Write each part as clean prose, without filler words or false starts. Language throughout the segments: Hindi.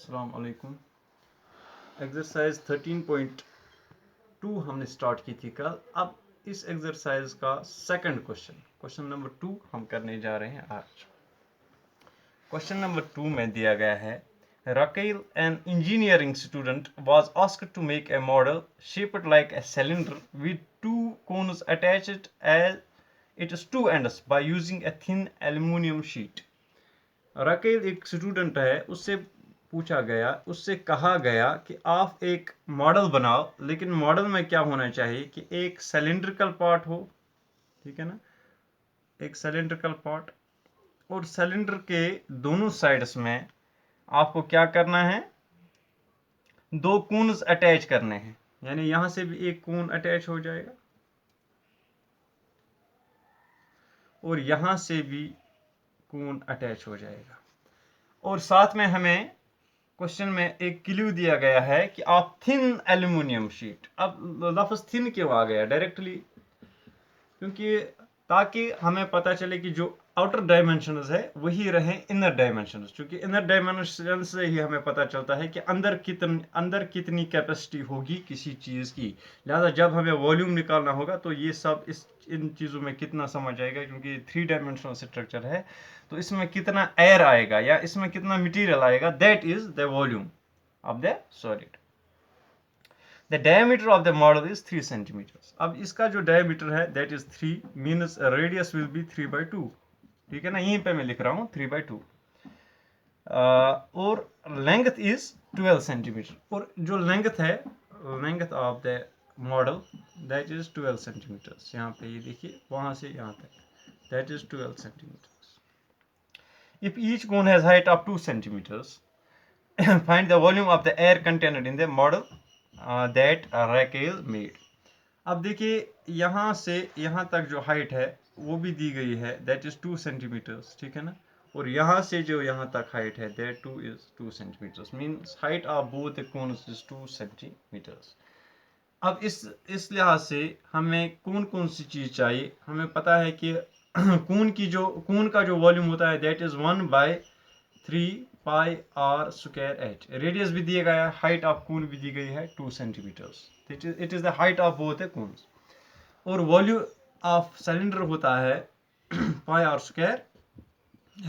अस्सलाम वालेकुम। एक्सरसाइज 13.2 हमने स्टार्ट की थी कल। अब इस एक्सरसाइज का सेकंड क्वेश्चन नंबर 2 हम करने जा रहे हैं आज। क्वेश्चन नंबर 2 में दिया गया है, Raquel, an engineering student, was asked to make a model shaped like a cylinder with two cones attached at its two ends by using a thin aluminum sheet. Raquel एक स्टूडेंट है, उससे कहा गया कि आप एक मॉडल बनाओ, लेकिन मॉडल में क्या होना चाहिए कि एक सिलेंड्रिकल पार्ट हो, ठीक है ना, एक सिलेंड्रिकल पार्ट, और सिलेंडर के दोनों साइड्स में आपको क्या करना है, दो कोन्स अटैच करने हैं। यानी यहां से भी एक कोन अटैच हो जाएगा और यहां से भी कोन अटैच हो जाएगा। और साथ में हमें क्वेश्चन में एक क्लू दिया गया है कि आप थिन एल्यूमिनियम शीट। अब लफ्ज थिन क्यों आ गया डायरेक्टली? क्योंकि ताकि हमें पता चले कि जो आउटर डायमेंशंस है वही रहे इनर डायमेंशंस, क्योंकि इनर डायमेंशन से ही हमें पता चलता है कि अंदर कितनी कैपेसिटी होगी किसी चीज़ की। लिहाजा जब हमें वॉल्यूम निकालना होगा तो ये सब इन चीज़ों में कितना समझ आएगा, क्योंकि 3 डायमेंशनल स्ट्रक्चर है, तो इसमें कितना एयर आएगा या इसमें कितना मटेरियल आएगा, that is the volume of the solid. The diameter of the model is 3 centimeters. अब इसका जो diameter है that is 3 means radius will be 3/2. ठीक है ना, यहीं पे मैं लिख रहा हूँ 3/2. और length is 12 centimeter. और जो length है, length of the model that is 12 centimeters. यहाँ पे ये देखिए, वहाँ से यहाँ तक that is 12 centimeters. If each cone has height of 2 centimeters, find the volume of the air contained in the model that Raquel made. अब देखिए, यहाँ से यहाँ तक जो हाइट है वो भी दी गई है, दैट इज 2 सेंटीमीटर्स, ठीक है ना, और यहाँ से जो यहाँ तक हाइट है that too is 2 centimetres, means height of both the cones is 2 centimetres. अब इस लिहाज से हमें कौन सी चीज़ चाहिए? हमें पता है कि कोन का जो वॉल्यूम होता है that is 1/3 pi are square H. Radius भी दिया गया है, हाइट ऑफ कोन भी दी गई है 2 centimetres. It is the height of both the cones. और वॉल्यूम ऑफ सिलेंडर होता है पाई आर स्क्वायर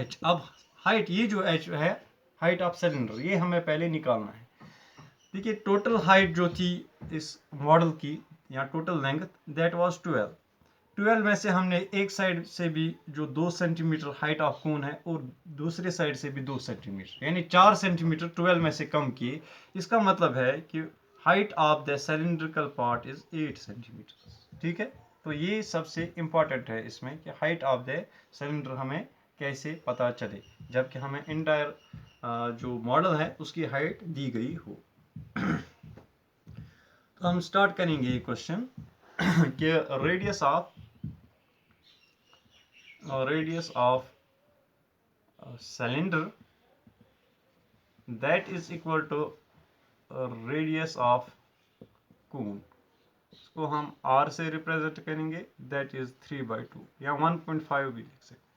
एच। अब हाइट, ये जो एच है हाइट ऑफ सिलेंडर, ये हमें पहले निकालना है। देखिए, टोटल हाइट जो थी इस मॉडल की या टोटल लेंथ दैट वाज 12 में से हमने एक साइड से भी जो 2 सेंटीमीटर हाइट ऑफ कोन है और दूसरे साइड से भी 2 सेंटीमीटर, यानी 4 सेंटीमीटर 12 में से कम किए। इसका मतलब है कि height of the cylindrical part is 8 centimetre. ठीक है, तो ये सबसे इंपॉर्टेंट है इसमें कि हाइट ऑफ द सिलेंडर हमें कैसे पता चले, जबकि हमें इंटायर जो मॉडल है उसकी हाइट दी गई हो। तो हम स्टार्ट करेंगे ये क्वेश्चन कि radius of cylinder that is equal to radius of cone, इसको हम r से रिप्रेजेंट करेंगे, that is 3/2 या 1.5 भी लिख सकते,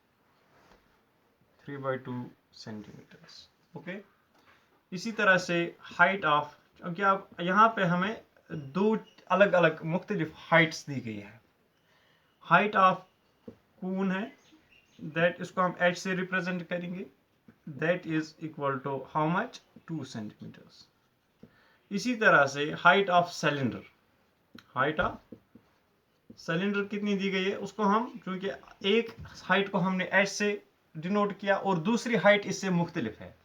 3/2 सेंटीमीटर्स। ओके, इसी तरह से हाइट ऑफ, क्योंकि अब यहाँ पे हमें दो अलग अलग मुख्तलिफ हाइट्स दी गई है। हाइट ऑफ कोन है दैट, इसको हम h से रिप्रेजेंट करेंगे, that is equal to how much, 2 centimetres. इसी तरह से height of cylinder, height of cylinder कितनी दी गई है उसको हम, क्योंकि एक हाइट को हमने h से डिनोट किया और दूसरी हाइट इससे मुख्तलिफ है।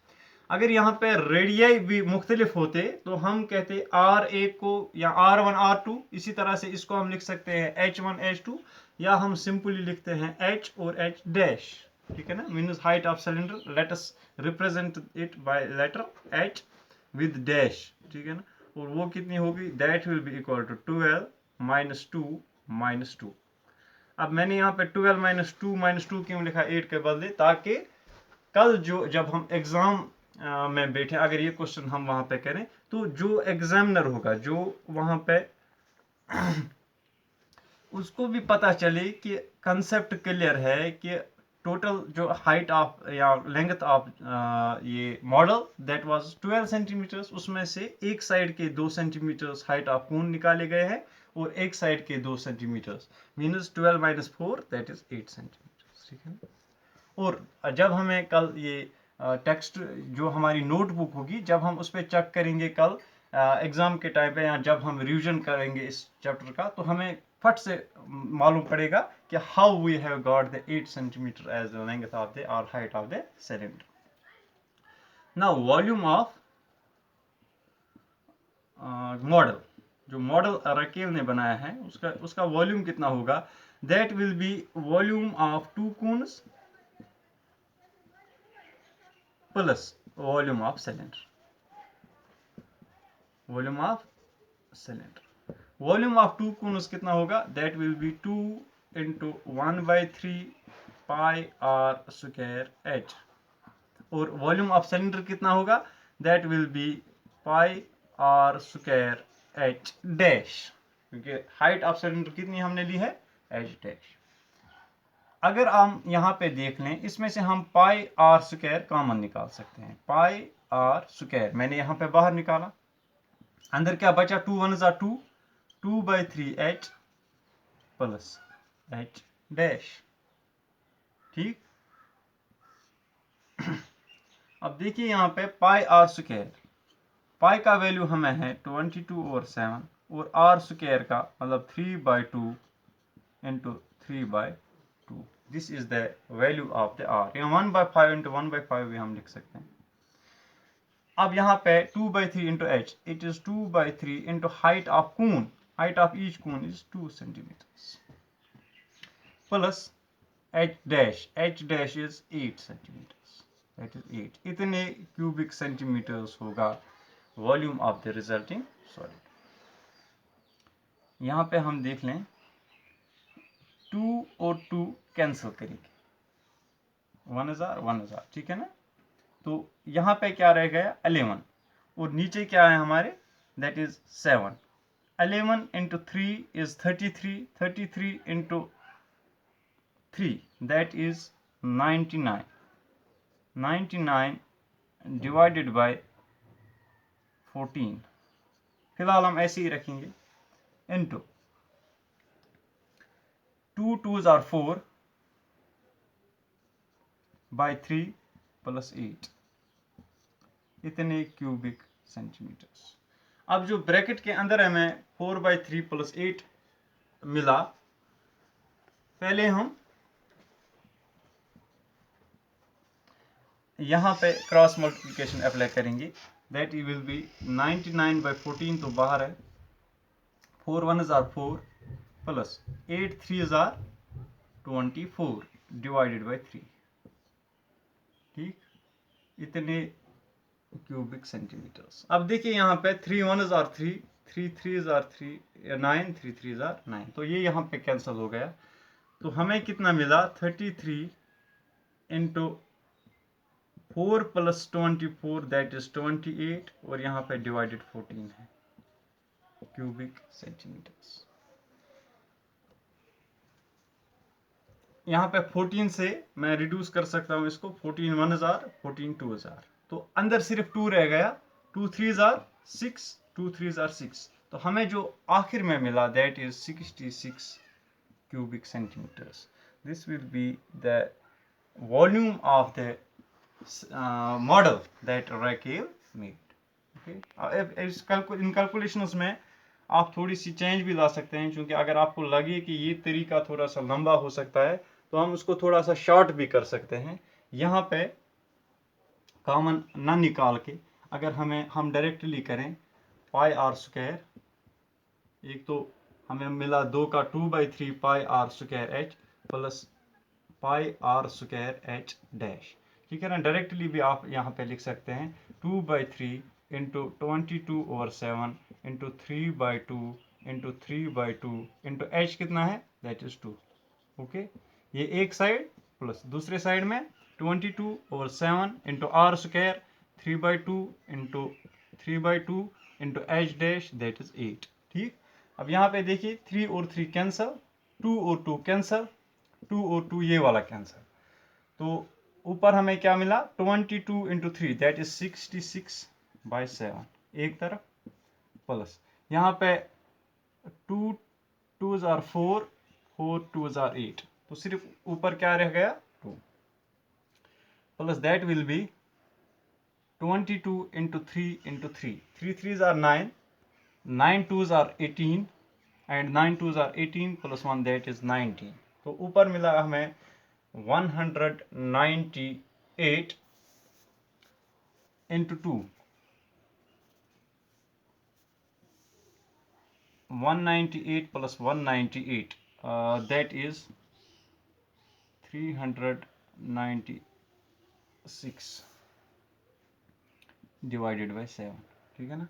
अगर यहाँ पे रेडियाई भी मुख्तलिफ होते तो हम कहते r1 को या r1 r2, इसी तरह से इसको हम लिख सकते हैं h1 h2, या हम सिंपली लिखते हैं h और h डैश। ठीक है ना, means height of cylinder, let us represent it by letter h with dash. ठीक है ना, और वो कितनी होगी, that will be equal to 12 - 2 - 2। अब मैंने यहाँ पे 12 - 2 क्यों लिखा 8 के बदले, ताकि कल जब हम एग्जाम में बैठे, अगर ये क्वेश्चन हम वहां पे करें तो जो एग्जामिनर होगा जो वहां पे उसको भी पता चले कि कंसेप्ट क्लियर है कि टोटल जो हाइट ऑफ या लेंथ ऑफ ये मॉडल दैट वाज 12 सेंटीमीटर्स, उसमें से एक साइड के 2 सेंटीमीटर्स हाइट ऑफ कोन निकाले गए हैं और एक साइड के 2 centimetres, means 12 minus 4 that is 8 centimetres, ठीक है। और जब हमें कल ये टेक्स्ट जो हमारी नोटबुक होगी, जब हम उस पर चेक करेंगे कल एग्जाम के टाइम पे या जब हम रिवीजन करेंगे इस चैप्टर का, तो हमें फट से मालूम पड़ेगा कि how we have got the 8 centimetre as the length of the और height of the cylinder. Now volume of model, जो मॉडल रकेल ने बनाया है उसका वॉल्यूम कितना होगा, that will be volume of 2 cones plus volume of cylinder, volume of cylinder. Volume of 2 cones कितना होगा, that will be 2 into 1/3 pi are square h. और वॉल्यूम ऑफ सिलेंडर कितना होगा, that will be pi are square H dash, क्योंकि हाइट ऑफ सिलेंडर कितनी हमने ली है, एच डैश। अगर हम यहाँ पे देख लें, इसमें से हम पाई आर स्क्वायर कॉमन निकाल सकते हैं। पाई आर स्क्वायर मैंने यहाँ पे बाहर निकाला, अंदर क्या बचा, 2 1 ज़ा 2, 2/3 एच प्लस एच डैश, ठीक। अब देखिए यहाँ पे पाई आर स्क्वायर, पाई का वैल्यू हमें है 22/7 और आर स्क्वायर का मतलब 3/2 into 3/2, this is the value of the R. या 1/5 इंटू 1/5 भी हम लिख सकते हैं। अब यहाँ पे 2/3 into H, it is 2/3 into height of cone, height of each cone is 2 centimetres plus H dash is 8 centimetres, that is 8। इतने क्यूबिक सेंटीमीटर्स होगा volume of the resulting solid. यहाँ पे हम देख लें, 2 और 2 कैंसिल करेंगे, 1,000, ठीक है ना। तो यहाँ पे क्या रह गया, 11, और नीचे क्या है हमारे, that is 7। 11 into 3 is 33, 33 into 3 that is 99, 99 divided by 14, फिलहाल हम ऐसे ही रखेंगे, into 2 2s are 4 by 3 plus 8, इतने क्यूबिक सेंटीमीटर्स। अब जो ब्रैकेट के अंदर हमें 4/3 प्लस 8 मिला, पहले हम यहाँ पे क्रॉस मल्टीप्लिकेशन अप्लाई करेंगे, दैट विल बी 99/14 तो बाहर है, 4 1s are 4 plus 8 3s are 24 divided by 3, ठीक, इतने क्यूबिक सेंटीमीटर्स। अब देखिए यहाँ पे 3 1s are 3, 3 3s are 3, 9 3 3s are 9, तो ये यहाँ पे कैंसिल हो गया। तो हमें कितना मिला, 33 इंटू 4 प्लस 24 दैट इज 28, और यहाँ पे डिवाइडेड 14 है क्यूबिक सेंटीमीटर्स। यहाँ पे 14 से मैं रिड्यूस कर सकता हूँ इसको, 14 1s are 14 2s are, तो अंदर सिर्फ 2 रह गया, 2 3s are 6, 2 3s are 6, तो हमें जो आखिर में मिला that is 66 cubic centimeters. This will be the volume of the model that Raquel made. Okay? In calculations में आप थोड़ी सी चेंज भी ला सकते हैं, क्योंकि अगर आपको लगे कि ये तरीका थोड़ा सा लंबा हो सकता है तो हम उसको थोड़ा सा शॉर्ट भी कर सकते हैं। यहाँ पे कॉमन न निकाल के अगर हम डायरेक्टली करें पाई आर स्क्वायर, एक तो हमें मिला 2 का 2/3 pi are square h plus pi are square H dash, ठीक है ना। डायरेक्टली भी आप यहाँ पे लिख सकते हैं 2/3 into 22/7 into 3/2 into 3/2 into H कितना है, दैट इज 2, ओके। ये एक साइड प्लस दूसरे साइड में 22/7 into R square 3/2 into 3/2 into H dash that is 8, ठीक। अब यहाँ पे देखिए 3 और 3 कैंसल, 2 और 2 कैंसल, 2 और 2 ये वाला कैंसल, तो ऊपर हमें क्या मिला 22 इंटू 3 दैट इज 66/7 एक तरफ, प्लस यहाँ पे 2 2s आर 4 4 2s आर 8, तो सिर्फ ऊपर क्या रह गया 2, plus that will be 22 into 3 into 3 3 3s are 9 9 2s are 18 and 9 2s are 18 plus 1 that is 19, तो ऊपर मिला हमें 198 into 2 198 plus 198 that is 396 divided by 7, ठीक है ना।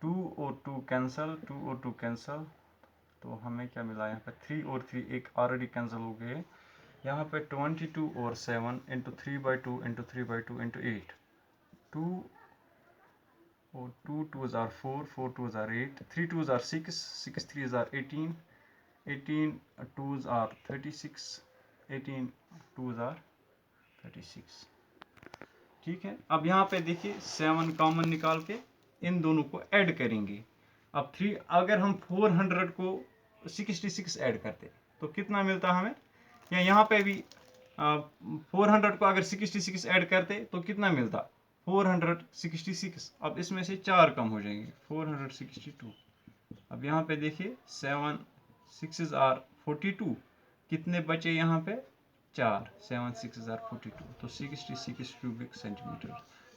2 और 2 कैंसल, 2 और 2 कैंसल, तो हमें क्या मिला यहाँ पे 3 और 3 एक ऑलरेडी कैंसिल हो गए। यहाँ पे 22 और 7 इंटू 3/2 इंटू 3/2 इंटू 8, 2 और 2 2s are 4 4 2s are 8 3 2s are 6 6 3s are 18 18 2s are 36 18 2s are 36, ठीक है। अब यहाँ पे देखिए 7 कॉमन निकाल के इन दोनों को ऐड करेंगे। अब 3 अगर हम 400 को 66 ऐड करते तो कितना मिलता हमें, या यहाँ पे भी 400 को अगर 66 ऐड करते तो कितना मिलता 466। अब इसमें से 4 कम हो जाएंगे 462। अब यहाँ पे देखिए 7 6s आर 42, कितने बचे यहाँ पे 4, 7 6s आर 42, तो 66 क्यूबिक सेंटीमीटर।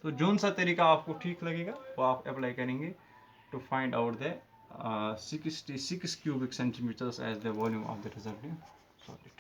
तो जोन सा तरीका आपको ठीक लगेगा वो आप अप्लाई करेंगे to find out the 66 cubic centimeters as the volume of the resulting solid.